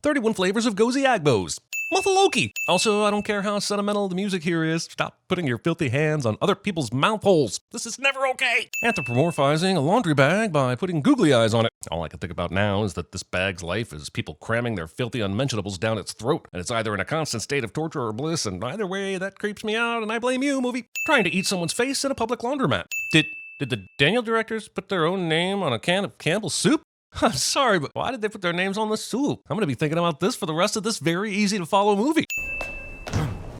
31 flavors of Gozy Agbos. Muffaloki. Also, I don't care how sentimental the music here is. Stop putting your filthy hands on other people's mouth holes. This is never okay. Anthropomorphizing a laundry bag by putting googly eyes on it. All I can think about now is that this bag's life is people cramming their filthy unmentionables down its throat, and it's either in a constant state of torture or bliss, and either way, that creeps me out, and I blame you, movie. Trying to eat someone's face in a public laundromat. Did the Daniel directors put their own name on a can of Campbell's soup? I'm sorry, but why did they put their names on the soup? I'm going to be thinking about this for the rest of this very easy-to-follow movie.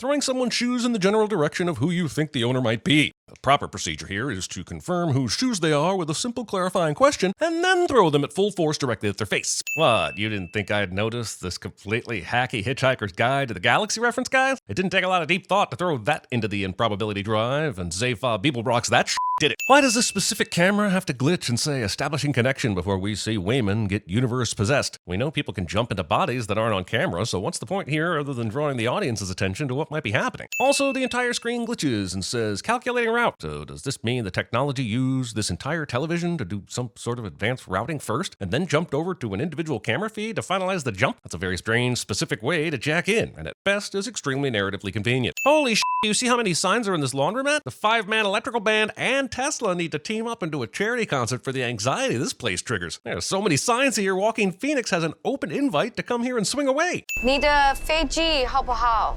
Throwing someone's shoes in the general direction of who you think the owner might be. The proper procedure here is to confirm whose shoes they are with a simple clarifying question, and then throw them at full force directly at their face. What, you didn't think I'd notice this completely hacky Hitchhiker's Guide to the Galaxy reference, guys? It didn't take a lot of deep thought to throw that into the improbability drive, and Zayfa Beeblebrox that did it. Why does this specific camera have to glitch and say establishing connection before we see Wayman get universe possessed? We know people can jump into bodies that aren't on camera, so what's the point here other than drawing the audience's attention to what might be happening? Also, the entire screen glitches and says calculating route. So does this mean the technology used this entire television to do some sort of advanced routing first and then jumped over to an individual camera feed to finalize the jump? That's a very strange, specific way to jack in, and at best is extremely narratively convenient. Holy shit, you see how many signs are in this laundromat? The 5-man electrical band and Tesla need to team up and do a charity concert for the anxiety this place triggers. There's so many signs here, Walking Phoenix has an open invite to come here and swing away. 你的飞机好不好？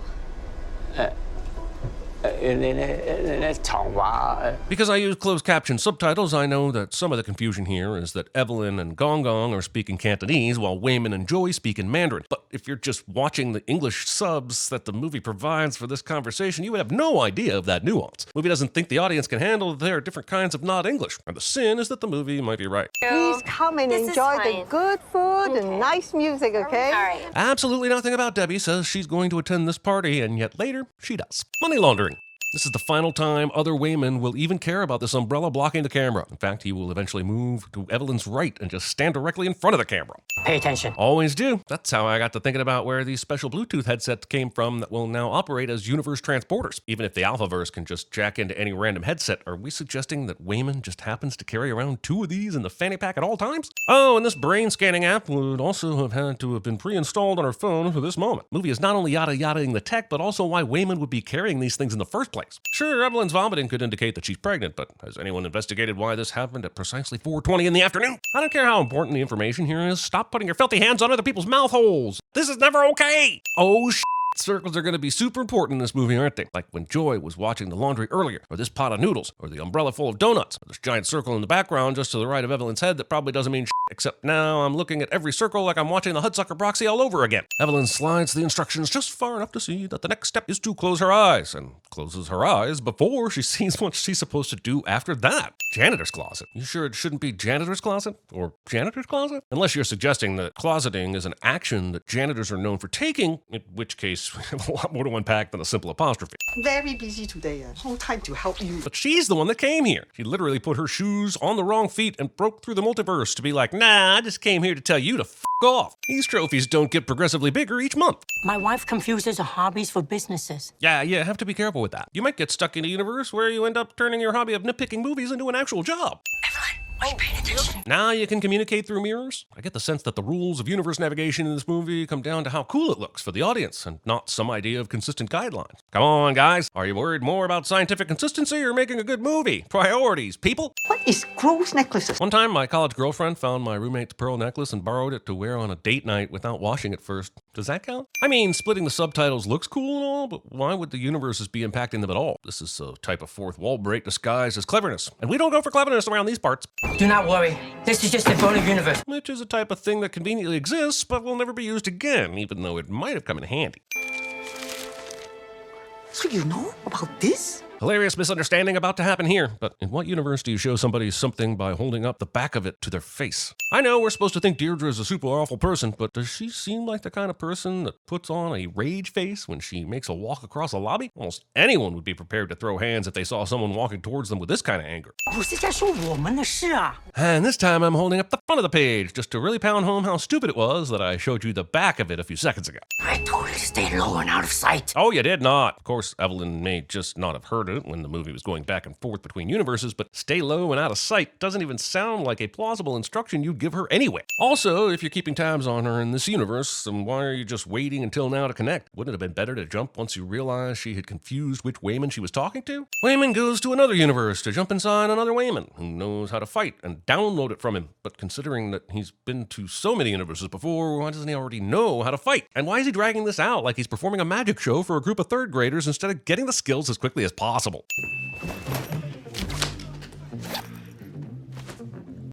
Because I use closed caption subtitles, I know that some of the confusion here is that Evelyn and Gong Gong are speaking Cantonese while Wayman and Joy speak in Mandarin. But if you're just watching the English subs that the movie provides for this conversation, you would have no idea of that nuance. The movie doesn't think the audience can handle that there are different kinds of not English. And the sin is that the movie might be right. Please come and enjoy the good food and nice music, okay? All right. Absolutely nothing about Debbie says she's going to attend this party, and yet later, she does. Money laundering. This is the final time other Wayman will even care about this umbrella blocking the camera. In fact, he will eventually move to Evelyn's right and just stand directly in front of the camera. Pay attention. Always do. That's how I got to thinking about where these special Bluetooth headsets came from that will now operate as universe transporters. Even if the Alphaverse can just jack into any random headset, are we suggesting that Wayman just happens to carry around 2 of these in the fanny pack at all times? Oh, and this brain scanning app would also have had to have been pre-installed on her phone for this moment. Movie is not only yada-yadaing the tech, but also why Wayman would be carrying these things in the first place. Sure, Evelyn's vomiting could indicate that she's pregnant, but has anyone investigated why this happened at precisely 4:20 in the afternoon? I don't care how important the information here is. Stop putting your filthy hands on other people's mouth holes. This is never okay. Oh, circles are going to be super important in this movie, aren't they? Like when Joy was watching the laundry earlier, or this pot of noodles, or the umbrella full of donuts, or this giant circle in the background just to the right of Evelyn's head that probably doesn't mean except now I'm looking at every circle like I'm watching the Hudsucker Proxy all over again. Evelyn slides the instructions just far enough to see that the next step is to close her eyes, and closes her eyes before she sees what she's supposed to do after that. Janitor's closet. You sure it shouldn't be janitor's closet? Or janitor's closet? Unless you're suggesting that closeting is an action that janitors are known for taking, in which case we have a lot more to unpack than a simple apostrophe. Very busy today. No time to help you. But she's the one that came here. She literally put her shoes on the wrong feet and broke through the multiverse to be like, nah, I just came here to tell you to f*** off. These trophies don't get progressively bigger each month. My wife confuses her hobbies for businesses. Yeah, have to be careful with that. You might get stuck in a universe where you end up turning your hobby of nitpicking movies into an actual job. Evelyn, are you paying attention? Now you can communicate through mirrors. I get the sense that the rules of universe navigation in this movie come down to how cool it looks for the audience and not some idea of consistent guidelines. Come on, guys. Are you worried more about scientific consistency or making a good movie? Priorities, people. What is gross necklaces? One time, my college girlfriend found my roommate's pearl necklace and borrowed it to wear on a date night without washing it first. Does that count? I mean, splitting the subtitles looks cool and all, but why would the universes be impacting them at all? This is a type of fourth wall break disguised as cleverness. And we don't go for cleverness around these parts. Do not worry. This is just a phony universe. Which is a type of thing that conveniently exists, but will never be used again, even though it might have come in handy. So you know about this? Hilarious misunderstanding about to happen here, but in what universe do you show somebody something by holding up the back of it to their face? I know we're supposed to think Deirdre is a super awful person, but does she seem like the kind of person that puts on a rage face when she makes a walk across a lobby? Almost anyone would be prepared to throw hands if they saw someone walking towards them with this kind of anger. 不是在说我们的事啊。 And this time I'm holding up the front of the page just to really pound home how stupid it was that I showed you the back of it a few seconds ago. I told you to stay low and out of sight. Oh, you did not. Of course, Evelyn may just not have heard important when the movie was going back and forth between universes, but stay low and out of sight doesn't even sound like a plausible instruction you'd give her anyway. Also, if you're keeping tabs on her in this universe, then why are you just waiting until now to connect? Wouldn't it have been better to jump once you realized she had confused which Wayman she was talking to? Wayman goes to another universe to jump inside another Wayman who knows how to fight and download it from him. But considering that he's been to so many universes before, why doesn't he already know how to fight? And why is he dragging this out like he's performing a magic show for a group of third graders instead of getting the skills as quickly as possible?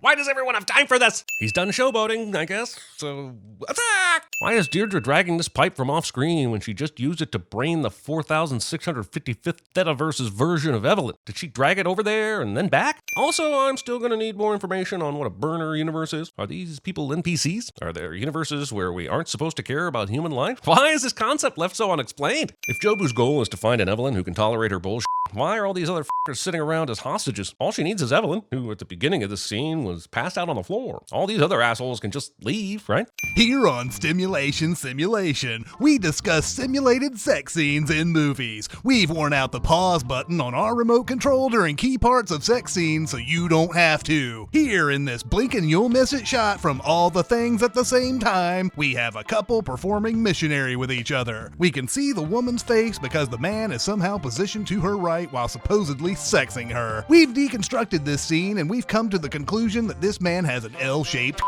Why does everyone have time for this? He's done showboating, I guess, so attack! Why is Deirdre dragging this pipe from off screen when she just used it to brain the 4,655th Thetaverse's version of Evelyn? Did she drag it over there and then back? Also, I'm still gonna need more information on what a burner universe is. Are these people NPCs? Are there universes where we aren't supposed to care about human life? Why is this concept left so unexplained? If Jobu's goal is to find an Evelyn who can tolerate her bullshit, why are all these other f***ers sitting around as hostages? All she needs is Evelyn, who at the beginning of this scene was passed out on the floor. All these other assholes can just leave, right? Here on Stimulation Simulation, we discuss simulated sex scenes in movies. We've worn out the pause button on our remote control during key parts of sex scenes so you don't have to. Here in this blink and you'll miss it shot from All the Things at the Same Time, we have a couple performing missionary with each other. We can see the woman's face because the man is somehow positioned to her right while supposedly sexing her. We've deconstructed this scene and we've come to the conclusion that this man has an L-shaped.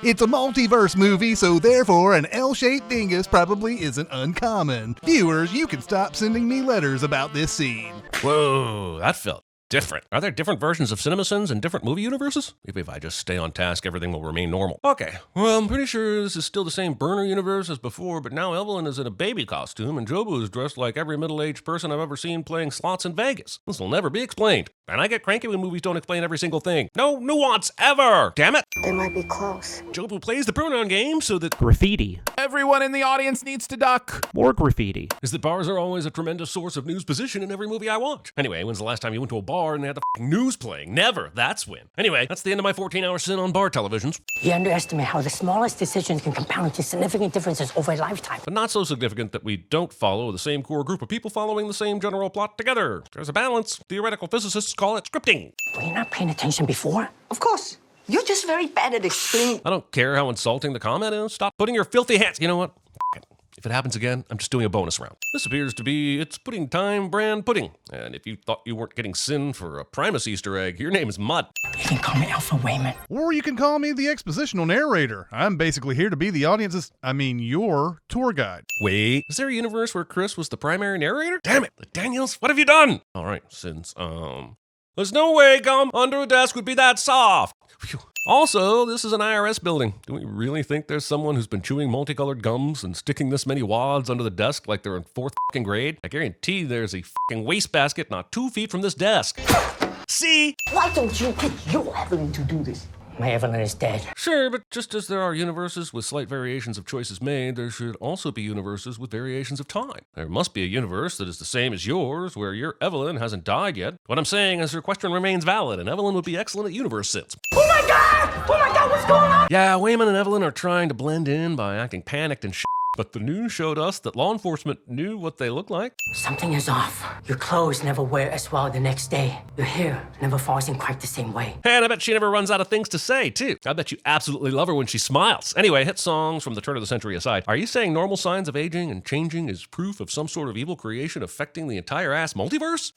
It's a multiverse movie, so therefore an L-shaped dingus probably isn't uncommon. Viewers, you can stop sending me letters about this scene. Whoa, that felt different. Are there different versions of CinemaSins in different movie universes? Maybe if I just stay on task, everything will remain normal. Okay, well, I'm pretty sure this is still the same burner universe as before, but now Evelyn is in a baby costume and Jobu is dressed like every middle-aged person I've ever seen playing slots in Vegas. This will never be explained. And I get cranky when movies don't explain every single thing. No nuance ever! Damn it! They might be close. Jobu plays the pronoun game so that Graffiti. Everyone in the audience needs to duck. More graffiti. is that bars are always a tremendous source of news position in every movie I watch. Anyway, when's the last time you went to a bar and they had the f***ing news playing? Never. That's when. Anyway, that's the end of my 14-hour sin on bar televisions. You underestimate how the smallest decisions can compound into significant differences over a lifetime. But not so significant that we don't follow the same core group of people following the same general plot together. There's a balance. Theoretical physicists call it scripting. Were you not paying attention before? Of course. You're just very bad at explaining. I don't care how insulting the comment is. Stop putting your filthy hands. You know what? F*** it. If it happens again, I'm just doing a bonus round. This appears to be It's Pudding Time brand pudding. And if you thought you weren't getting sin for a Primus Easter egg, your name is Mud. You can call me Alpha Wayman. Or you can call me the expositional narrator. I'm basically here to be the audience's, your tour guide. Wait, is there a universe where Chris was the primary narrator? Damn it, the Daniels, what have you done? All right, since, there's no way gum under a desk would be that soft. Phew. Also, this is an IRS building. Do we really think there's someone who's been chewing multicolored gums and sticking this many wads under the desk like they're in 4th fucking grade? I guarantee there's a fucking wastebasket not 2 feet from this desk. See? Why don't you get your Evelyn to do this? My Evelyn is dead. Sure, but just as there are universes with slight variations of choices made, there should also be universes with variations of time. There must be a universe that is the same as yours, where your Evelyn hasn't died yet. What I'm saying is her question remains valid, and Evelyn would be excellent at universe sits. Oh my God, what's going on? Yeah, Wayman and Evelyn are trying to blend in by acting panicked and shit. But the news showed us that law enforcement knew what they looked like. Something is off. Your clothes never wear as well the next day. Your hair never falls in quite the same way. And I bet she never runs out of things to say, too. I bet you absolutely love her when she smiles. Anyway, hit songs from the turn of the century aside, are you saying normal signs of aging and changing is proof of some sort of evil creation affecting the entire ass multiverse?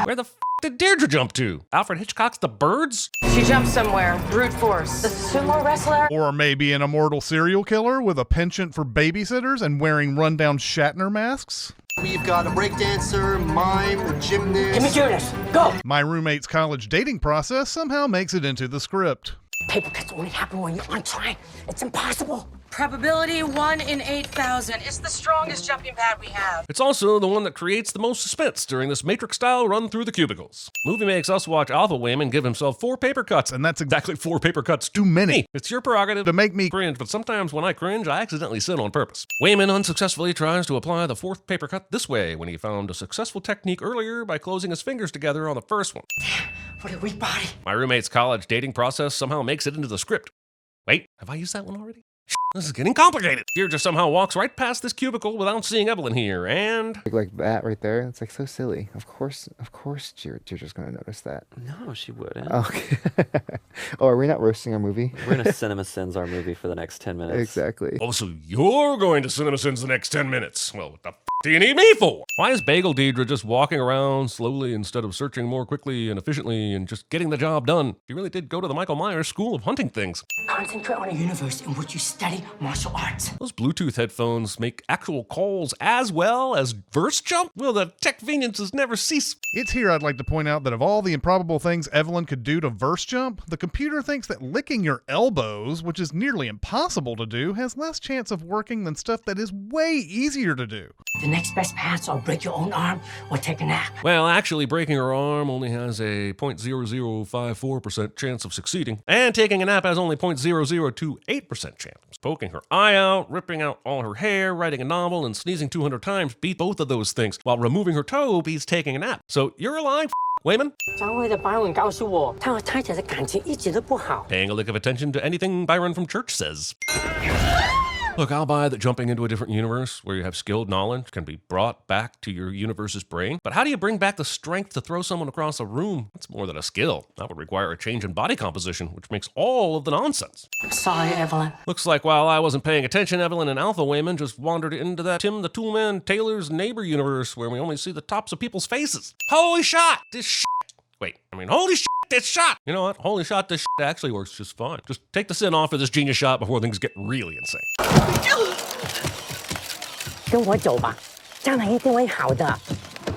Where the f*** did Deirdre jump to? Alfred Hitchcock's The Birds? She jumped somewhere. Brute force. The sumo wrestler? Or maybe an immortal serial killer with a penchant for babysitters and wearing rundown Shatner masks? We've got a breakdancer, mime, a gymnast. Give me Judas. Go! My roommate's college dating process somehow makes it into the script. Paper cuts only happen when you're on time. It's impossible. Probability 1 in 8,000. It's the strongest jumping pad we have. It's also the one that creates the most suspense during this Matrix-style run through the cubicles. Movie makes us watch Alpha Wayman give himself 4 paper cuts, And that's exactly 4 paper cuts too many Hey, it's your prerogative to make me cringe, but sometimes when I cringe, I accidentally sin on purpose. Wayman unsuccessfully tries to apply the 4th paper cut this way when he found a successful technique earlier by closing his fingers together on the first one. What a weak body. My roommate's college dating process somehow makes it into the script. Wait, have I used that one already? This is getting complicated. Deirdre somehow walks right past this cubicle without seeing Evelyn here, and... Like that right there, it's like so silly. Of course Deirdre's gonna notice that. No, she wouldn't. Okay. Oh, are we not roasting our movie? We're gonna CinemaSins our movie for the next 10 minutes. Exactly. Oh, so you're going to CinemaSins the next 10 minutes. Well, what the f*** do you need me for? Why is Bagel Deirdre just walking around slowly instead of searching more quickly and efficiently and just getting the job done? She really did go to the Michael Myers School of Hunting Things. Concentrate on a universe in which you study martial arts. Those Bluetooth headphones make actual calls as well as verse jump? Will the tech-veniences never cease? It's here I'd like to point out that of all the improbable things Evelyn could do to verse jump, the computer thinks that licking your elbows, which is nearly impossible to do, has less chance of working than stuff that is way easier to do. The next best paths are break your own arm or take a nap. Well, actually, breaking her arm only has a 0.0054% chance of succeeding, and taking a nap has only 0.0028% chance. Poking her eye out, ripping out all her hair, writing a novel, and sneezing 200 times beat both of those things, while removing her toe beats taking a nap. So you're alive, Wayman? 张慧的白文告诉我，他和太太的感情一直都不好。 Paying a lick of attention to anything Byron from church says. Look, I'll buy that jumping into a different universe where you have skilled knowledge can be brought back to your universe's brain. But how do you bring back the strength to throw someone across a room? That's more than a skill. That would require a change in body composition, which makes all of the nonsense. Sorry, Evelyn. Looks like while I wasn't paying attention, Evelyn and Alpha Wayman just wandered into that Tim the Toolman Taylor's neighbor universe where we only see the tops of people's faces. Holy shot! This shit! Wait, holy shit! This shot! You know what? Holy shot, this shit actually works just fine. Just take the sin off of this genius shot before things get really insane. 跟我走吧，将来一定会好的。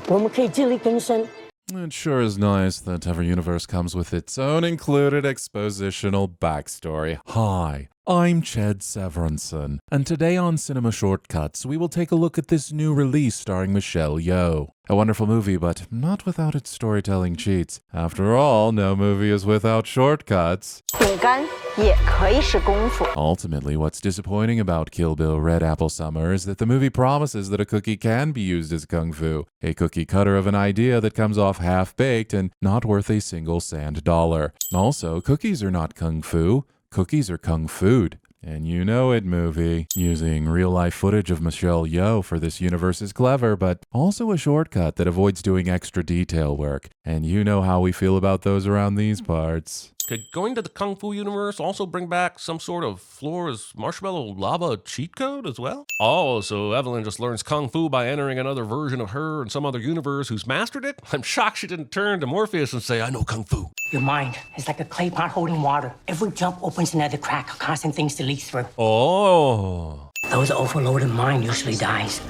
我们可以自力更生。 It sure is nice that every universe comes with its own included expositional backstory. Hi, I'm Ched Severinson, and today on Cinema Shortcuts, we will take a look at this new release starring Michelle Yeoh. A wonderful movie, but not without its storytelling cheats. After all, no movie is without shortcuts. 饼干也可以是功夫。 Ultimately, what's disappointing about Kill Bill Red Apple Summer is that the movie promises that a cookie can be used as kung fu, a cookie cutter of an idea that comes off half-baked and not worth a single sand dollar. Also, cookies are not kung fu, cookies are kung food. And you know it, movie. Using real-life footage of Michelle Yeoh for this universe is clever, but also a shortcut that avoids doing extra detail work. And you know how we feel about those around these parts. Could going to the Kung Fu universe also bring back some sort of Flora's marshmallow lava cheat code as well? Oh, so Evelyn just learns Kung Fu by entering another version of her in some other universe who's mastered it? I'm shocked she didn't turn to Morpheus and say, I know Kung Fu. Your mind is like a clay pot holding water. Every jump opens another crack, causing things to leak through. Oh. Those overloaded mind usually dies.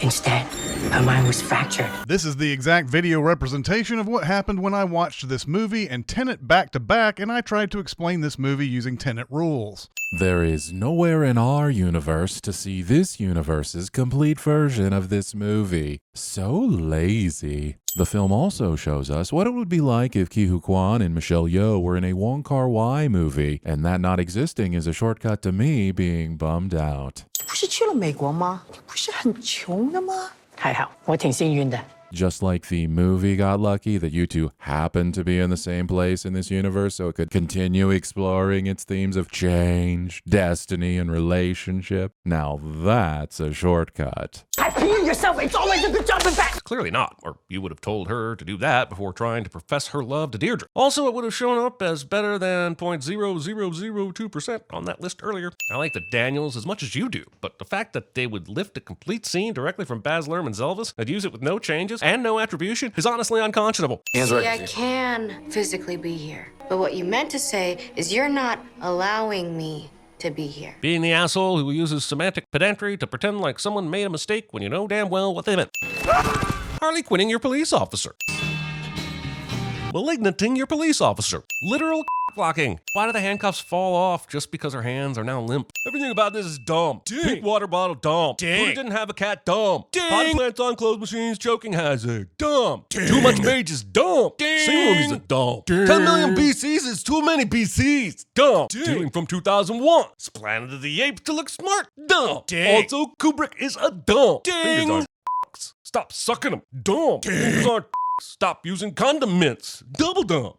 Instead, her mind was fractured. This is the exact video representation of what happened when I watched this movie and Tenet back to back, and I tried to explain this movie using Tenet rules. There is nowhere in our universe to see this universe's complete version of this movie. So lazy. The film also shows us what it would be like if Ke Huy Quan and Michelle Yeoh were in a Wong Kar-wai movie, and that not existing is a shortcut to me being bummed out. 不是去了美国吗？你不是很穷的吗？还好，我挺幸运的。 Just like the movie got lucky that you two happened to be in the same place in this universe so it could continue exploring its themes of change, destiny, and relationship. Now that's a shortcut. I feel yourself, it's always a good jumping back. Clearly not, or you would have told her to do that before trying to profess her love to Deirdre. Also, it would have shown up as better than 0.0002% on that list earlier. I like the Daniels as much as you do, but the fact that they would lift a complete scene directly from Baz Luhrmann's Elvis and use it with no changes and no attribution is honestly unconscionable. See, I can physically be here, but what you meant to say is you're not allowing me to be here. Being the asshole who uses semantic pedantry to pretend like someone made a mistake when you know damn well what they meant. Harley Quinning your police officer. Malignanting your police officer. Literal blocking. Why do the handcuffs fall off just because her hands are now limp? Everything about this is dumb. Ding. Pink water bottle, dumb. Buddha didn't have a cat, dumb. Ding. Potty plants on clothes machines, choking hazard, dumb. Ding. Too much pages, dumb. Scene movies are dumb. Ding. 10 million BCs is too many BCs, dumb. Stealing from 2001. It's Planet of the Apes to look smart, dumb. Also, Kubrick is a dumb. Fingers aren't stop sucking them, dumb. Fingers aren't stop using condiments, double dumb.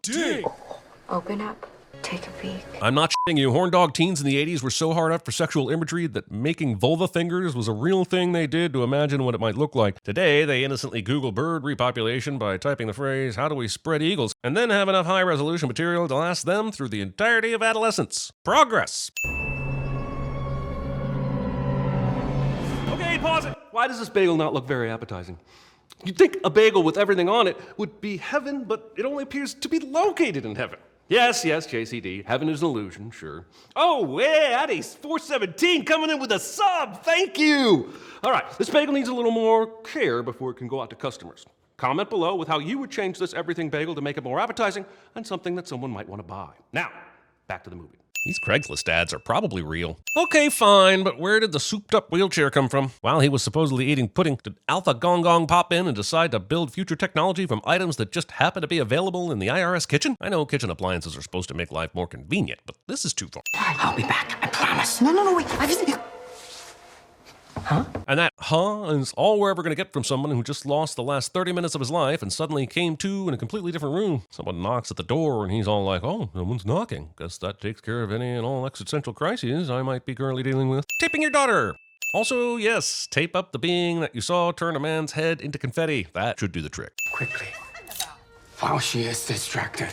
Open up. take a peek? I'm not shitting you. Horn dog teens in the 80s were so hard up for sexual imagery that making vulva fingers was a real thing they did to imagine what it might look like. Today, they innocently Google bird repopulation by typing the phrase, "How do we spread eagles?" and then have enough high-resolution material to last them through the entirety of adolescence. Progress! Okay, pause it! Why does this bagel not look very appetizing? You'd think a bagel with everything on it would be heaven, but it only appears to be located in heaven. Yes, JCD. Heaven is an illusion, sure. Oh, yeah, Addie's 417 coming in with a sub. Thank you. All right, this bagel needs a little more care before it can go out to customers. Comment below with how you would change this everything bagel to make it more appetizing and something that someone might want to buy. Now, back to the movie. These Craigslist ads are probably real. Okay, fine, but where did the souped-up wheelchair come from? While he was supposedly eating pudding, did Alpha Gong Gong pop in and decide to build future technology from items that just happen to be available in the IRS kitchen? I know kitchen appliances are supposed to make life more convenient, but this is too far. I'll be back, I promise. No, wait. Huh? And that is all we're ever going to get from someone who just lost the last 30 minutes of his life and suddenly came to in a completely different room. Someone knocks at the door and he's all like, "Oh, someone's knocking. Guess that takes care of any and all existential crises I might be currently dealing with." Taping your daughter! Also, yes, tape up the being that you saw turn a man's head into confetti. That should do the trick. Quickly, while she is distracted.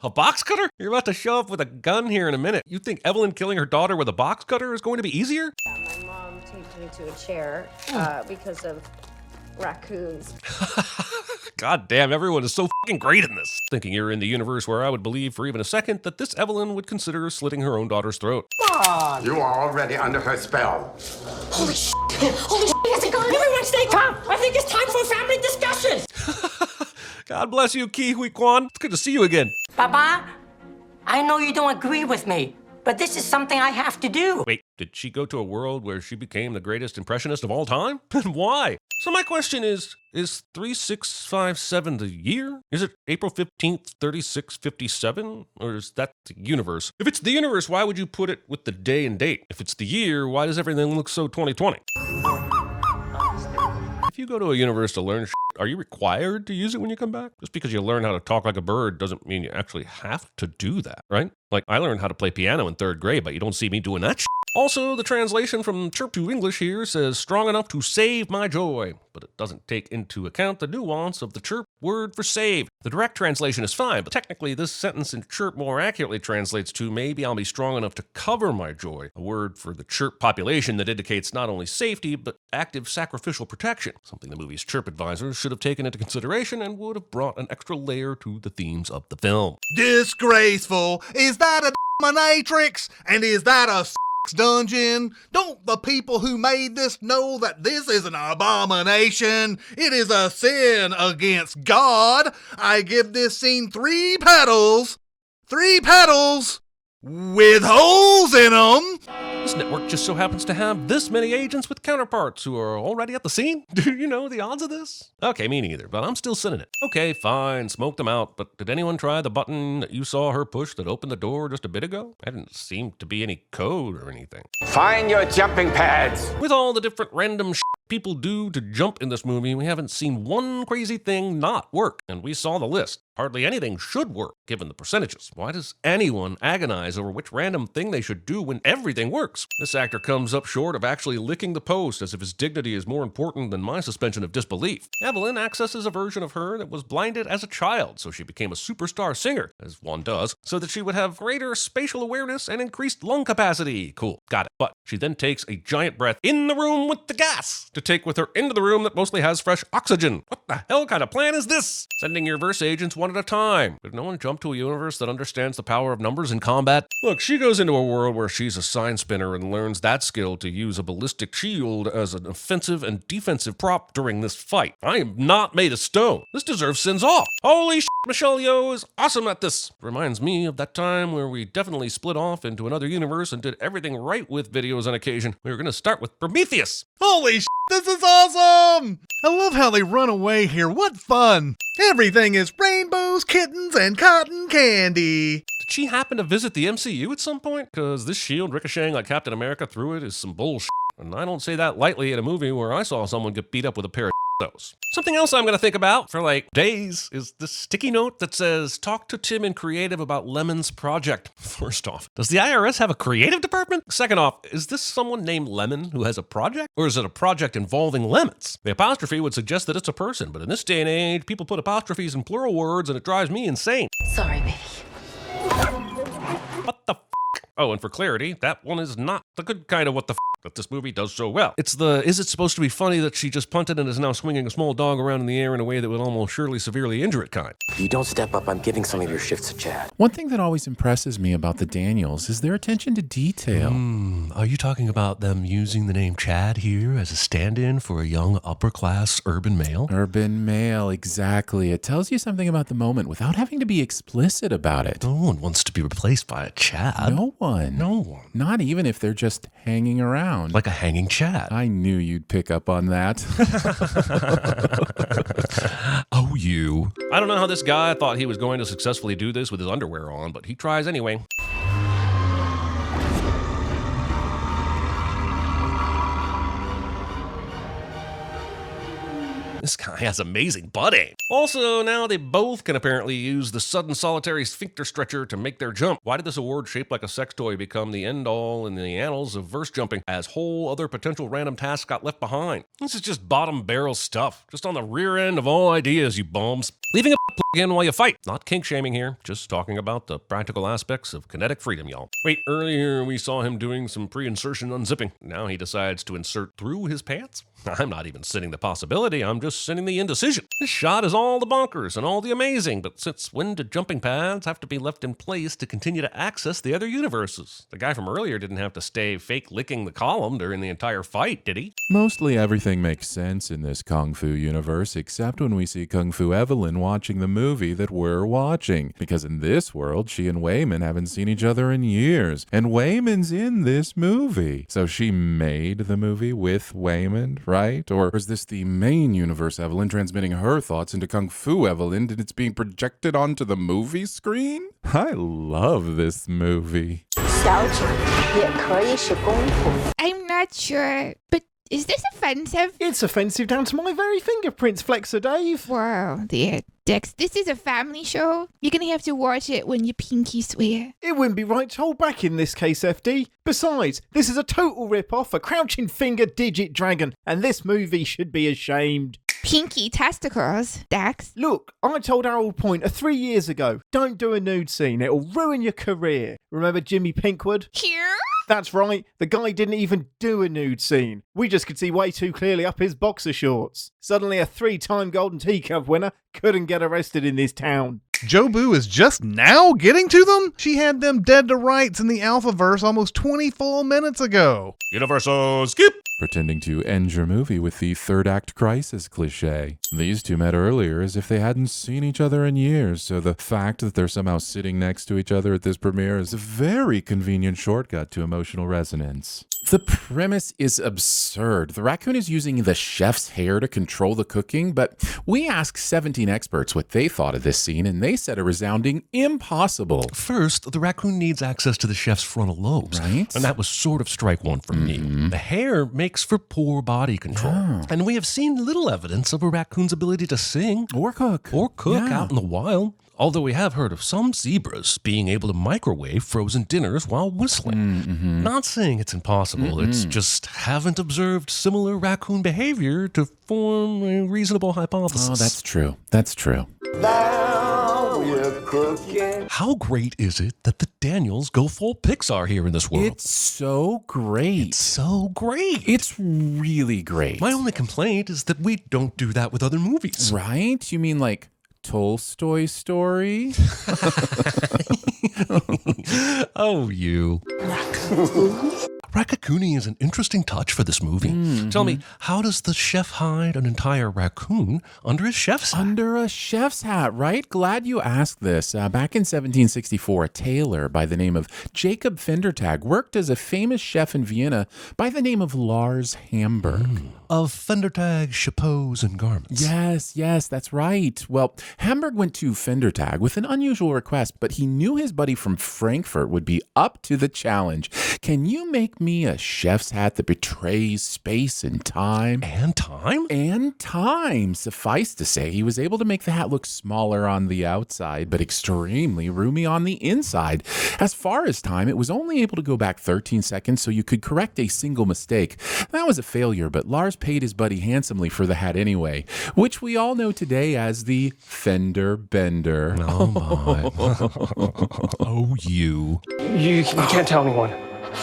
A box cutter? You're about to show up with a gun here in a minute. You think Evelyn killing her daughter with a box cutter is going to be easier? My mom taped me to a chair because of raccoons. God damn, everyone is so fucking great in this. Thinking you're in the universe where I would believe for even a second that this Evelyn would consider slitting her own daughter's throat. You are already under her spell. Holy shit! Holy shit, he has a gun! Everyone stay calm! I think it's time for a family discussion! God bless you, Ki Hui Kwan. It's good to see you again. Papa, I know you don't agree with me, but this is something I have to do. Wait, did she go to a world where she became the greatest impressionist of all time? And why? So my question is 3657 the year? Is it April 15th, 3657? Or is that the universe? If it's the universe, why would you put it with the day and date? If it's the year, why does everything look so 2020? If you go to a universe to learn shit, are you required to use it when you come back? Just because you learn how to talk like a bird doesn't mean you actually have to do that, right? Like, I learned how to play piano in 3rd grade, but you don't see me doing that shit. Also, the translation from chirp to English here says strong enough to save my joy, but it doesn't take into account the nuance of the chirp word for save. The direct translation is fine, but technically this sentence in chirp more accurately translates to maybe I'll be strong enough to cover my joy, a word for the chirp population that indicates not only safety, but active sacrificial protection, something the movie's chirp advisors should have taken into consideration and would have brought an extra layer to the themes of the film. Disgraceful! Is that a dominatrix? And is that a dungeon? Don't the people who made this know that this is an abomination? It is a sin against God. I give this scene 3 petals. 3 petals with holes in them. This network just so happens to have this many agents with counterparts who are already at the scene. Do you know the odds of this? Okay, me neither, but I'm still sending it. Okay, fine, smoke them out, but did anyone try the button that you saw her push that opened the door just a bit ago? There didn't seem to be any code or anything. Find your jumping pads. With all the different random shit people do to jump in this movie, we haven't seen one crazy thing not work, and we saw the list. Hardly anything should work, given the percentages. Why does anyone agonize over which random thing they should do when everything works? This actor comes up short of actually licking the post as if his dignity is more important than my suspension of disbelief. Evelyn accesses a version of her that was blinded as a child, so she became a superstar singer, as one does, so that she would have greater spatial awareness and increased lung capacity. Cool, got it. But she then takes a giant breath in the room with the gas to take with her into the room that mostly has fresh oxygen. What the hell kind of plan is this? Sending your verse agents one at a time. Did no one jump to a universe that understands the power of numbers in combat? Look, she goes into a world where she's a sign spinner and learns that skill to use a ballistic shield as an offensive and defensive prop during this fight. I am not made of stone. This deserves sins off. Holy shit, Michelle Yeoh is awesome at this. Reminds me of that time where we definitely split off into another universe and did everything right with videos on occasion. We were going to start with Prometheus. Holy shit, this is awesome! I love how they run away here. What fun! Everything is rainbows, kittens, and cotton candy. Did she happen to visit the MCU at some point? Because this shield ricocheting like Captain America through it is some bullshit. And I don't say that lightly in a movie where I saw someone get beat up with a pair of those. Something else I'm going to think about for like days is the sticky note that says, talk to Tim in creative about Lemon's project. First off, does the IRS have a creative department? Second off, is this someone named Lemon who has a project? Or is it a project involving lemons? The apostrophe would suggest that it's a person, but in this day and age, people put apostrophes in plural words and it drives me insane. Sorry, baby. What the f***? Oh, and for clarity, that one is not the good kind of what the f*** that this movie does so well. It's the, is it supposed to be funny that she just punted and is now swinging a small dog around in the air in a way that would almost surely severely injure it kind? If you don't step up, I'm giving some of your shifts to Chad. One thing that always impresses me about the Daniels is their attention to detail. Are you talking about them using the name Chad here as a stand-in for a young upper-class urban male? Urban male, exactly. It tells you something about the moment without having to be explicit about it. No one wants to be replaced by a Chad. No one. No one. Not even if they're just hanging around. Like a hanging Chad. I knew you'd pick up on that. Oh, you. I don't know how this guy thought he was going to successfully do this with his underwear on, but he tries anyway. This guy has amazing butt aim. Also, now they both can apparently use the sudden solitary sphincter stretcher to make their jump. Why did this award shaped like a sex toy become the end-all in the annals of verse jumping, as whole other potential random tasks got left behind? This is just bottom barrel stuff. Just on the rear end of all ideas, you bums. Leaving a plug in while you fight. Not kink shaming here, just talking about the practical aspects of kinetic freedom, y'all. Wait, earlier we saw him doing some pre-insertion unzipping. Now he decides to insert through his pants? I'm not even sending the possibility, I'm just sending the indecision. This shot is all the bonkers and all the amazing, but since when did jumping pads have to be left in place to continue to access the other universes? The guy from earlier didn't have to stay fake licking the column during the entire fight, did he? Mostly everything makes sense in this Kung Fu universe, except when we see Kung Fu Evelyn watching the movie that we're watching. Because in this world, she and Wayman haven't seen each other in years, and Wayman's in this movie. So she made the movie with Wayman, right? Or is this the main universe Evelyn transmitting her thoughts into Kung Fu Evelyn and it's being projected onto the movie screen? I love this movie. I'm not sure, but is this offensive? It's offensive down to my very fingerprints, Flexer Dave. Wow, dear Dex, this is a family show. You're gonna have to watch it when you pinky swear. It wouldn't be right to hold back in this case, FD. Besides, this is a total rip-off, a crouching finger digit dragon, and this movie should be ashamed. Pinky testicles, Dex. Look, I told Harold Pointer 3 years ago, don't do a nude scene, it'll ruin your career. Remember Jimmy Pinkwood? Here? That's right, the guy didn't even do a nude scene. We just could see way too clearly up his boxer shorts. Suddenly a 3-time Golden Teacup winner couldn't get arrested in this town. Jobu is just now getting to them? She had them dead to rights in the Alphaverse almost 20 full minutes ago. Universal skip! Pretending to end your movie with the third act crisis cliche. These two met earlier as if they hadn't seen each other in years, so the fact that they're somehow sitting next to each other at this premiere is a very convenient shortcut to emotional resonance. The premise is absurd. The raccoon is using the chef's hair to control the cooking, but we asked 17 experts what they thought of this scene, and they said a resounding impossible. First, the raccoon needs access to the chef's frontal lobes. Right. And that was sort of strike one for me. The hair makes for poor body control. Yeah. And we have seen little evidence of a raccoon's ability to sing. Or cook. Out in the wild. Although we have heard of some zebras being able to microwave frozen dinners while whistling. Not saying it's impossible, it's just haven't observed similar raccoon behavior to form a reasonable hypothesis. Oh, that's true. That's true. Now we're cooking. How great is it that the Daniels go full Pixar here in this world? It's so great. It's so great. It's really great. My only complaint is that we don't do that with other movies. Right? You mean like Tolstoy Story? Oh, you. Raccoonie is an interesting touch for this movie. Tell me, how does the chef hide an entire raccoon under his chef's hat? Under a chef's hat, right? Glad you asked this. Back in 1764, a tailor by the name of Jacob Fendertag worked as a famous chef in Vienna by the name of Lars Hamburg. Of Fendertag chapeaux and garments. Yes, that's right. Well, Hamburg went to Fendertag with an unusual request, but he knew his buddy from Frankfurt would be up to the challenge. Can you make me a chef's hat that betrays space and time. And time? And time. Suffice to say, he was able to make the hat look smaller on the outside, but extremely roomy on the inside. As far as time, it was only able to go back 13 seconds, so you could correct a single mistake. That was a failure, but Lars paid his buddy handsomely for the hat anyway, which we all know today as the Fender Bender. Oh my. Oh, you. You can't tell anyone.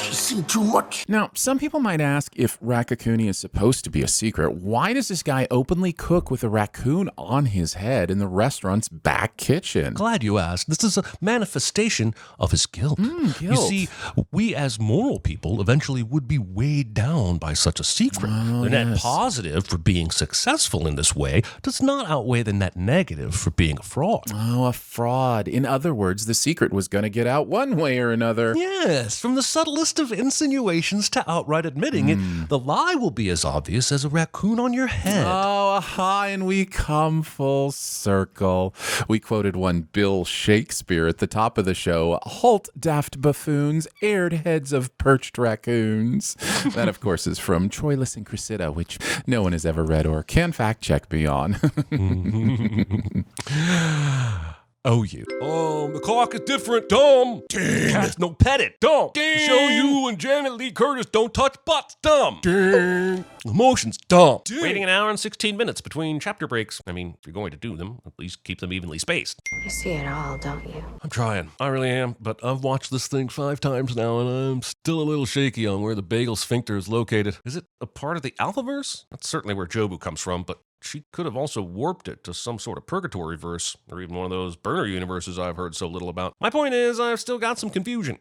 She's seen too much. Now, some people might ask if Raccacoonie is supposed to be a secret. Why does this guy openly cook with a raccoon on his head in the restaurant's back kitchen? Glad you asked. This is a manifestation of his guilt. Guilt. You see, we as moral people eventually would be weighed down by such a secret. The net positive for being successful in this way does not outweigh the net negative for being a fraud. Oh, a fraud. In other words, the secret was going to get out one way or another. Yes, from the subtlest of insinuations to outright admitting it, the lie will be as obvious as a raccoon on your head. Oh, aha, and we come full circle. We quoted one Bill Shakespeare at the top of the show. Halt, daft buffoons, aired heads of perched raccoons. That, of course, is from Troilus and Cressida, which no one has ever read or can fact check me on. Oh, you. The clock is different, dumb. Damn. Cats no pet it, dumb. Damn. Show you and Janet Lee Curtis don't touch butts, dumb. Damn. Emotions, dumb. Damn. Waiting an hour and 16 minutes between chapter breaks. I mean, if you're going to do them, at least keep them evenly spaced. You see it all, don't you? I'm trying. I really am. But I've watched this thing 5 times now, and I'm still a little shaky on where the bagel sphincter is located. Is it a part of the Alphaverse? That's certainly where Jobu comes from, but she could have also warped it to some sort of purgatory verse, or even one of those burner universes I've heard so little about. My point is, I've still got some confusion.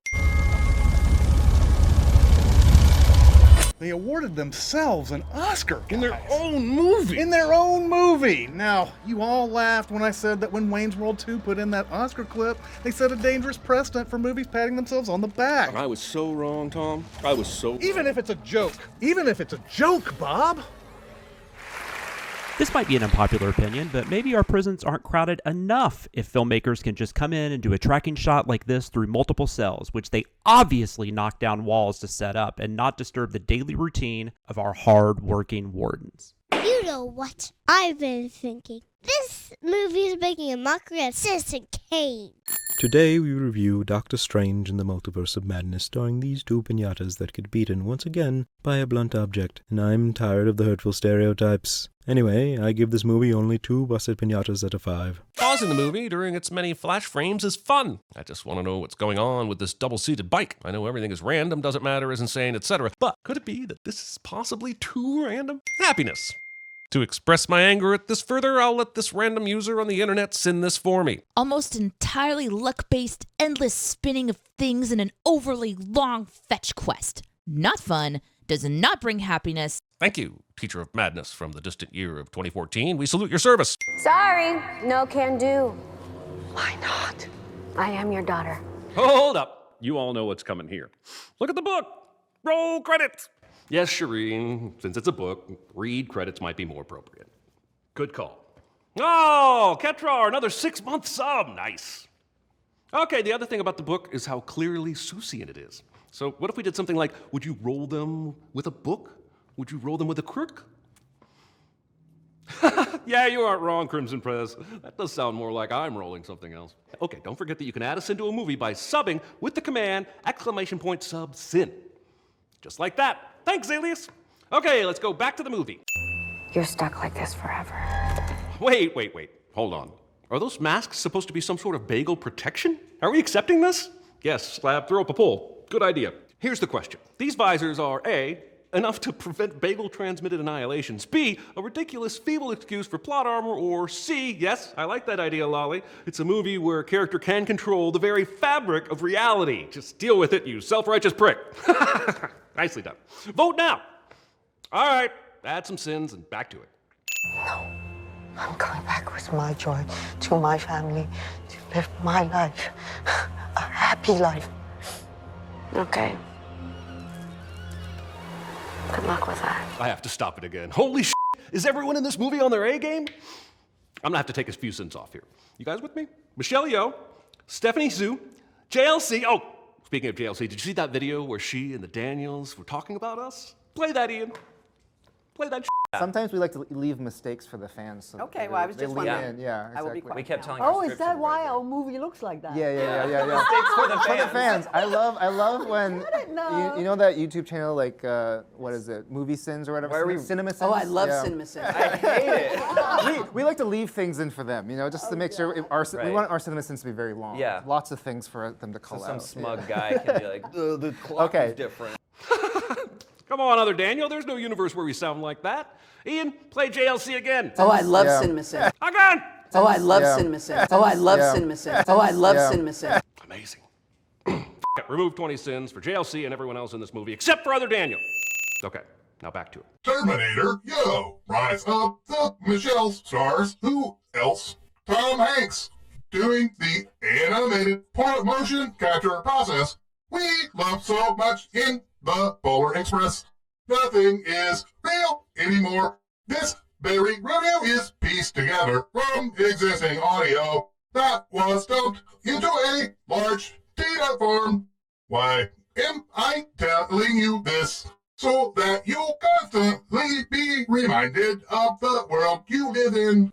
They awarded themselves an Oscar, guys. In their own movie. In their own movie. Now, you all laughed when I said that when Wayne's World 2 put in that Oscar clip, they set a dangerous precedent for movies patting themselves on the back. I was so wrong, Tom. I was so wrong. Even if it's a joke. Even if it's a joke, Bob. This might be an unpopular opinion, but maybe our prisons aren't crowded enough if filmmakers can just come in and do a tracking shot like this through multiple cells, which they obviously knock down walls to set up and not disturb the daily routine of our hard-working wardens. You know what I've been thinking? This movie is making a mockery of Citizen Kane. Today we review Doctor Strange in the Multiverse of Madness, starring these 2 piñatas that get beaten once again by a blunt object, and I'm tired of the hurtful stereotypes. Anyway, I give this movie only 2 busted piñatas out of 5. Pausing the movie during its many flash frames is fun. I just want to know what's going on with this double-seated bike. I know everything is random, doesn't matter, is insane, etc. But could it be that this is possibly too random? Happiness. To express my anger at this further, I'll let this random user on the internet sin this for me. Almost entirely luck-based, endless spinning of things in an overly long fetch quest. Not fun, does not bring happiness. Thank you, Teacher of Madness from the distant year of 2014. We salute your service. Sorry, no can do. Why not? I am your daughter. Hold up. You all know what's coming here. Look at the book. Roll credits. Yes, Shireen, since it's a book, read credits might be more appropriate. Good call. Oh, Ketrar, another 6-month sub. Nice. Okay, the other thing about the book is how clearly Susian it is. So what if we did something like, would you roll them with a book? Would you roll them with a crook? Yeah, you aren't wrong, Crimson Press. That does sound more like I'm rolling something else. Okay, don't forget that you can add us into a movie by subbing with the command !sub sin. Just like that. Thanks, Alias. Okay, let's go back to the movie. You're stuck like this forever. Wait. Hold on. Are those masks supposed to be some sort of bagel protection? Are we accepting this? Yes, Slab, throw up a poll. Good idea. Here's the question. These visors are A, enough to prevent bagel-transmitted annihilations, B, a ridiculous, feeble excuse for plot armor, or C, yes, I like that idea, Lolly, it's a movie where a character can control the very fabric of reality. Just deal with it, you self-righteous prick. Nicely done. Vote now. All right, add some sins and back to it. No, I'm going back with my joy to my family, to live my life, a happy life. Okay. Good luck with that. I have to stop it again. Holy shit! Is everyone in this movie on their A game? I'm gonna have to take a few sins off here. You guys with me? Michelle Yeoh, Stephanie Hsu, JLC, oh, Speaking of JLC, did you see that video where she and the Daniels were talking about us? Play that, Ian. Play that. Sometimes we like to leave mistakes for the fans. So Okay, well, I was just wondering. Yeah, I will be exactly. quiet We kept now. telling Oh, is that why our movie looks like that? Yeah. Mistakes for the fans. I love when know. you know that YouTube channel, like what is it, MovieSins or whatever. Where are we- CinemaSins? Oh, I love Yeah. CinemaSins. I hate it. we like to leave things in for them, just to make sure we want our CinemaSins to be very long. Yeah. Lots of things for them to call So out. some smug guy can be like, "Ugh, the clock is different. Come on, other Daniel. There's no universe where we sound like that. Ian, play JLC again. Oh, I love CinemaSins. Again. Oh, I love CinemaSins. Oh, I love CinemaSins. Oh, I love CinemaSins. Amazing. Remove 20 sins for JLC and everyone else in this movie, except for other Daniel. Okay, now back to it. Terminator, yo! Rise of the Michelle stars. Who else? Tom Hanks, doing the animated motion capture process we love so much in the Polar Express. Nothing is real anymore. This very review is pieced together from existing audio that was dumped into a large data form. Why am I telling you this? So that you'll constantly be reminded of the world you live in.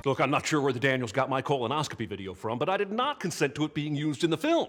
Look, I'm not sure where the Daniels got my colonoscopy video from, but I did not consent to it being used in the film.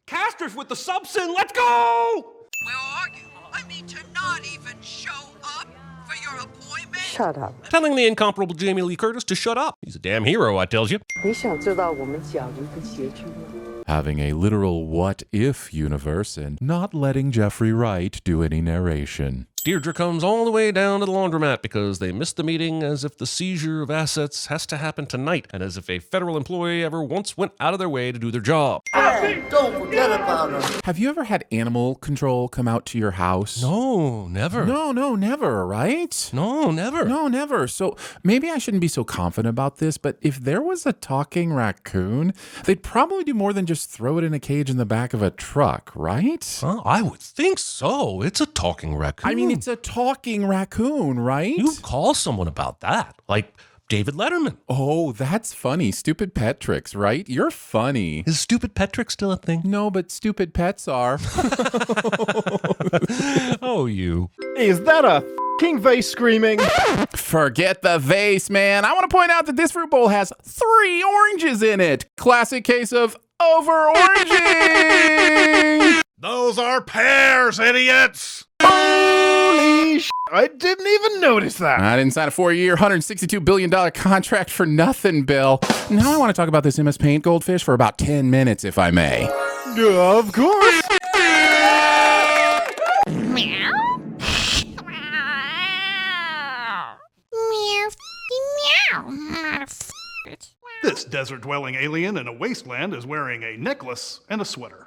Casters with the sub-sin, let's go! Where are you? I mean, to not even show up for your appointment? Shut up. Telling the incomparable Jamie Lee Curtis to shut up. He's a damn hero, I tells you. 你想知道我们角力的结局吗？ Having a literal what-if universe and not letting Jeffrey Wright do any narration. Deirdre comes all the way down to the laundromat because they missed the meeting, as if the seizure of assets has to happen tonight, and as if a federal employee ever once went out of their way to do their job. Don't forget about her. Have you ever had animal control come out to your house? No, never. No, never, right? No, never. No, never. So maybe I shouldn't be so confident about this, but if there was a talking raccoon, they'd probably do more than just throw it in a cage in the back of a truck, right? Well, I would think so. It's a talking raccoon. I mean, it's a talking raccoon, right? You call someone about that, like David Letterman. Oh, that's funny. Stupid pet tricks, right? You're funny. Is stupid pet trick still a thing? No, but stupid pets are. Oh, you. Is that a f***ing vase screaming? Forget the vase, man. I want to point out that this fruit bowl has 3 oranges in it. Classic case of over-oranging. Those are pears, idiots! Holy sh! I didn't even notice that. I didn't sign a 4-year, $162 billion contract for nothing, Bill. Now I want to talk about this MS Paint goldfish for about 10 minutes, if I may. Of course. Meow. Meow. This desert-dwelling alien in a wasteland is wearing a necklace and a sweater.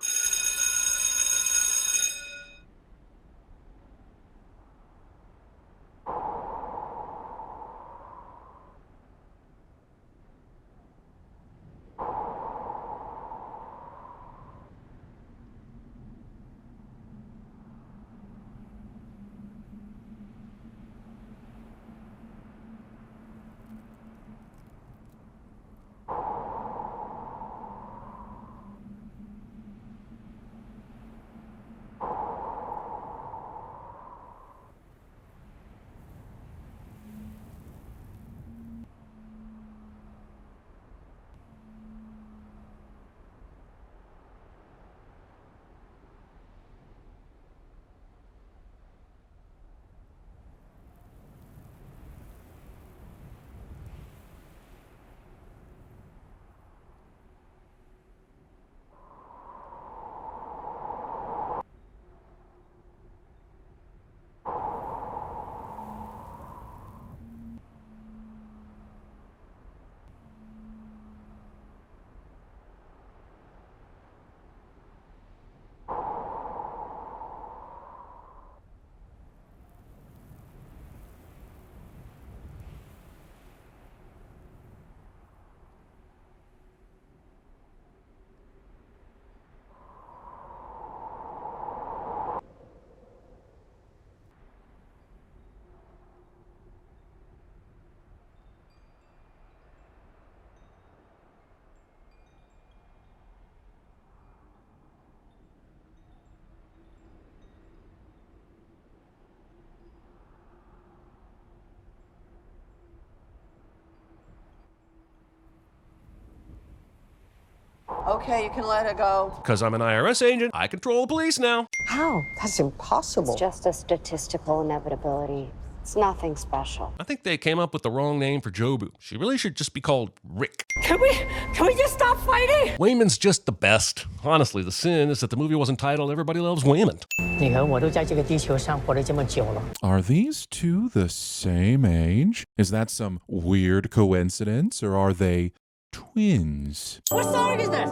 Okay, you can let her go. Because I'm an IRS agent, I control the police now. How? That's impossible. It's just a statistical inevitability. It's nothing special. I think they came up with the wrong name for Jobu. She really should just be called Rick. Can we just stop fighting? Wayman's just the best. Honestly, the sin is that the movie wasn't titled Everybody Loves Wayman. 你和我都在这个地球上活了这么久了。 Are these two the same age? Is that some weird coincidence, or are they twins? What song is this?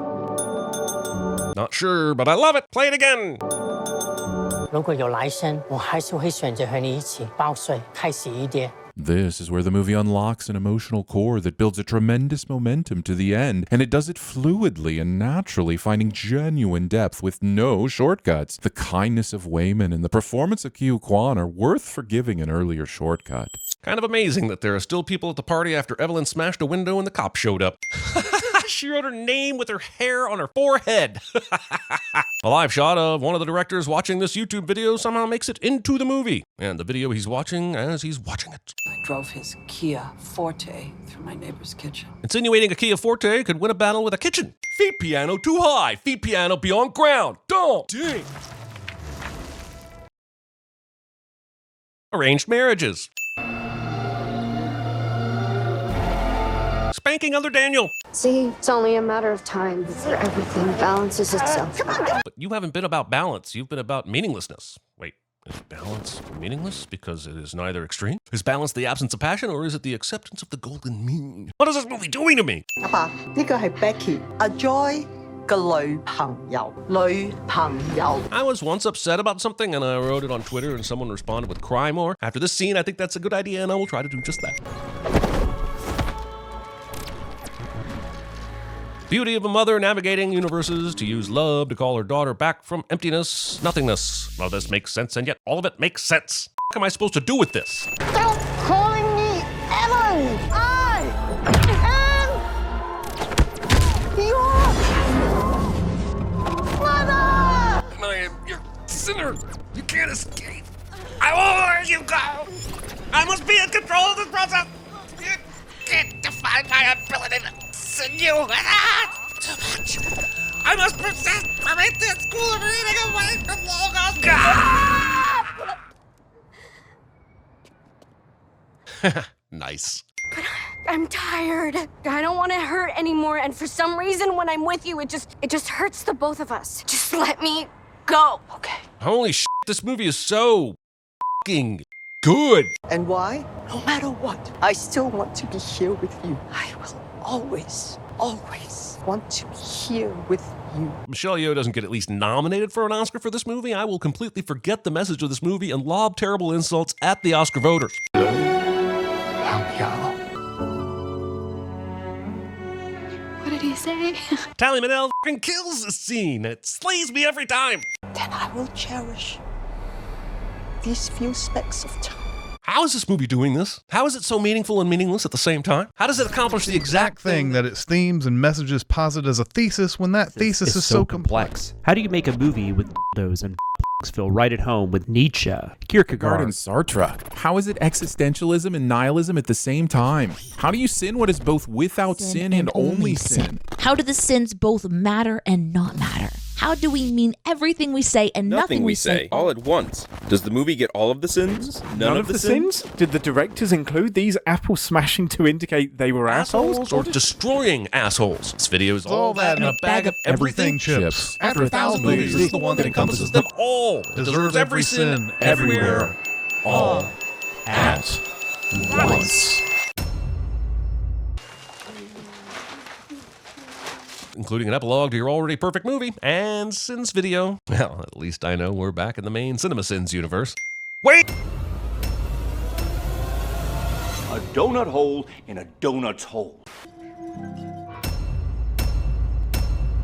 Not sure, but I love it. Play it again. 如果有来生，我还是会选择和你一起报税，开心一点。 This is where the movie unlocks an emotional core that builds a tremendous momentum to the end, and it does it fluidly and naturally, finding genuine depth with no shortcuts. The kindness of Wayman and the performance of Kyu Kwan are worth forgiving an earlier shortcut. Kind of amazing that there are still people at the party after Evelyn smashed a window and the cop showed up. She wrote her name with her hair on her forehead. A live shot of one of the directors watching this YouTube video somehow makes it into the movie, and the video he's watching as he's watching it. I drove his Kia Forte through my neighbor's kitchen. Insinuating a Kia Forte could win a battle with a kitchen. Feet piano too high, feet piano beyond ground. Don't ding. Arranged marriages. Spanking other Daniel. See, it's only a matter of time before everything balances itself out. But you haven't been about balance, you've been about meaninglessness. Wait, is balance meaningless because it is neither extreme? Is balance the absence of passion, or is it the acceptance of the golden mean? What is this movie doing to me? 阿爸，呢個係 Becky 阿 Joy 嘅女朋友。女朋友。 I was once upset about something and I wrote it on Twitter and someone responded with cry more. After this scene, I think that's a good idea and I will try to do just that. Beauty of a mother navigating universes to use love to call her daughter back from emptiness, nothingness. None of this makes sense, and yet all of it makes sense. What am I supposed to do with this? Stop calling me Evan! I am your mother! I am your sinner. You can't escape. I won't let you go. I must be in control of this process. You can't define my ability to sin you. Too much. I must persist. Prevent this school reading away from Logos. Nice. But I'm tired. I don't want to hurt anymore, and for some reason, when I'm with you, it just hurts the both of us. Just let me go. Okay. Holy shit, this movie is so f***ing good. And why? No matter what, I still want to be here with you. I will always want to be here with you. Michelle Yeoh doesn't get at least nominated for an Oscar for this movie, I will completely forget the message of this movie and lob terrible insults at the Oscar voters. What did he say? Tally Manel f***ing kills this scene. It slays me every time. Then I will cherish these few specks of time. How is this movie doing this? How is it so meaningful and meaningless at the same time? How does it accomplish the exact thing that its themes and messages posit as a thesis when that thesis is so complex? How do you make a movie with those and feel right at home with Nietzsche, Kierkegaard, and Sartre? How is it existentialism and nihilism at the same time? How do you sin what is both without sin and only sin? How do the sins both matter and not matter? How do we mean everything we say and nothing we say all at once? Does the movie get all of the sins? None of the sins? Did the directors include these apples smashing to indicate they were assholes? Or destroying assholes? This video is all that in a bag of everything chips. After 1,000 movies, this is the one that encompasses them all. It deserves every sin, everywhere, all at once. Including an epilogue to your already perfect movie and Sins video. Well, at least I know we're back in the main CinemaSins universe. Wait! A donut hole in a donut's hole.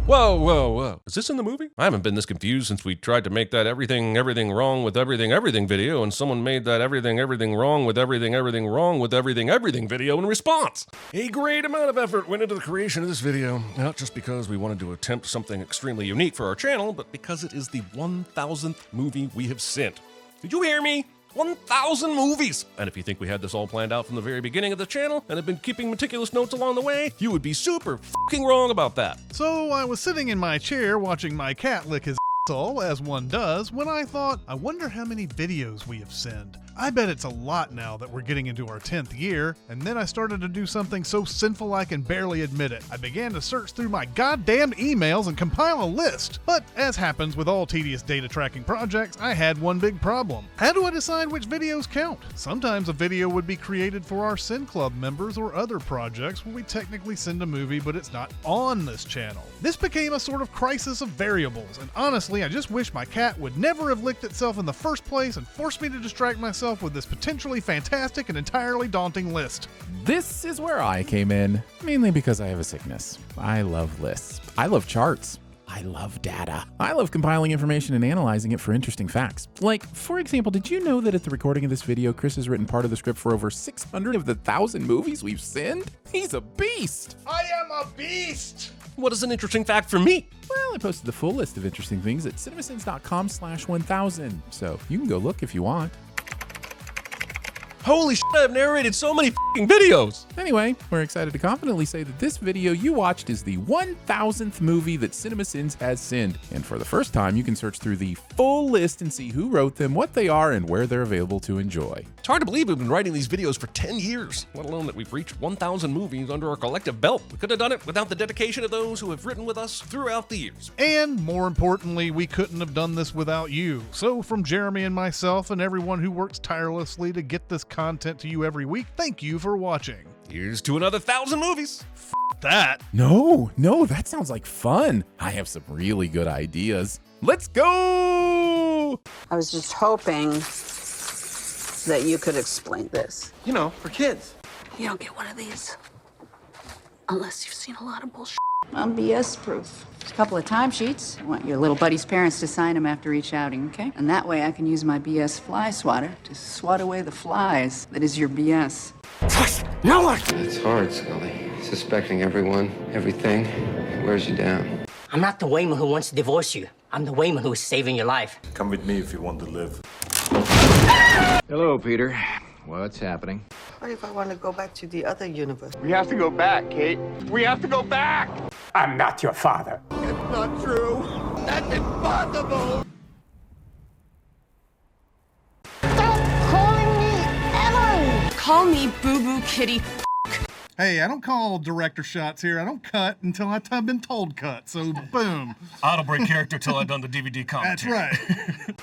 Whoa, whoa, whoa. Is this in the movie? I haven't been this confused since we tried to make that everything wrong with everything video, and someone made that everything wrong with everything wrong with everything video in response. A great amount of effort went into the creation of this video, not just because we wanted to attempt something extremely unique for our channel, but because it is the 1,000th movie we have sent. Did you hear me? 1,000 movies! And if you think we had this all planned out from the very beginning of the channel and have been keeping meticulous notes along the way, you would be super fucking wrong about that. So I was sitting in my chair watching my cat lick his asshole, as one does, when I thought, I wonder how many videos we have sent. I bet it's a lot now that we're getting into our 10th year, and then I started to do something so sinful I can barely admit it. I began to search through my goddamn emails and compile a list. But as happens with all tedious data tracking projects, I had one big problem. How do I decide which videos count? Sometimes a video would be created for our Sin Club members or other projects where we technically send a movie, but it's not on this channel. This became a sort of crisis of variables, and honestly, I just wish my cat would never have licked itself in the first place and forced me to distract myself with this potentially fantastic and entirely daunting list. This is where I came in, mainly because I have a sickness. I love lists. I love charts. I love data. I love compiling information and analyzing it for interesting facts. Like, for example, did you know that at the recording of this video, Chris has written part of the script for over 600 of the 1,000 movies we've seen? He's a beast! I am a beast! What is an interesting fact for me? Well, I posted the full list of interesting things at cinemasins.com/1000, so you can go look if you want. Holy shit, I've narrated so many fucking videos! Anyway, we're excited to confidently say that this video you watched is the 1,000th movie that CinemaSins has sinned. And for the first time, you can search through the full list and see who wrote them, what they are, and where they're available to enjoy. It's hard to believe we've been writing these videos for 10 years, let alone that we've reached 1,000 movies under our collective belt. We could have done it without the dedication of those who have written with us throughout the years. And more importantly, we couldn't have done this without you. So from Jeremy and myself and everyone who works tirelessly to get this content to you every week, thank you for watching. Here's to another 1,000 movies. That. No, that sounds like fun. I have some really good ideas. Let's go! I was just hoping that you could explain this. You know, for kids. You don't get one of these unless you've seen a lot of bullshit. I'm BS proof. A couple of timesheets. I want your little buddy's parents to sign them after each outing, okay? And that way I can use my BS fly swatter to swat away the flies that is your BS. No one! It's hard, Scully. Suspecting everyone, everything, wears you down. I'm not the Wayman who wants to divorce you. I'm the Wayman who is saving your life. Come with me if you want to live. Hello, Peter. What's happening? What if I want to go back to the other universe? We have to go back, Kate. We have to go back! I'm not your father. It's not true. That's impossible! Call me Boo-Boo Kitty. Hey, I don't call director shots here. I don't cut until I've been told cut. So, boom. I don't break character till I've done the DVD commentary. That's right.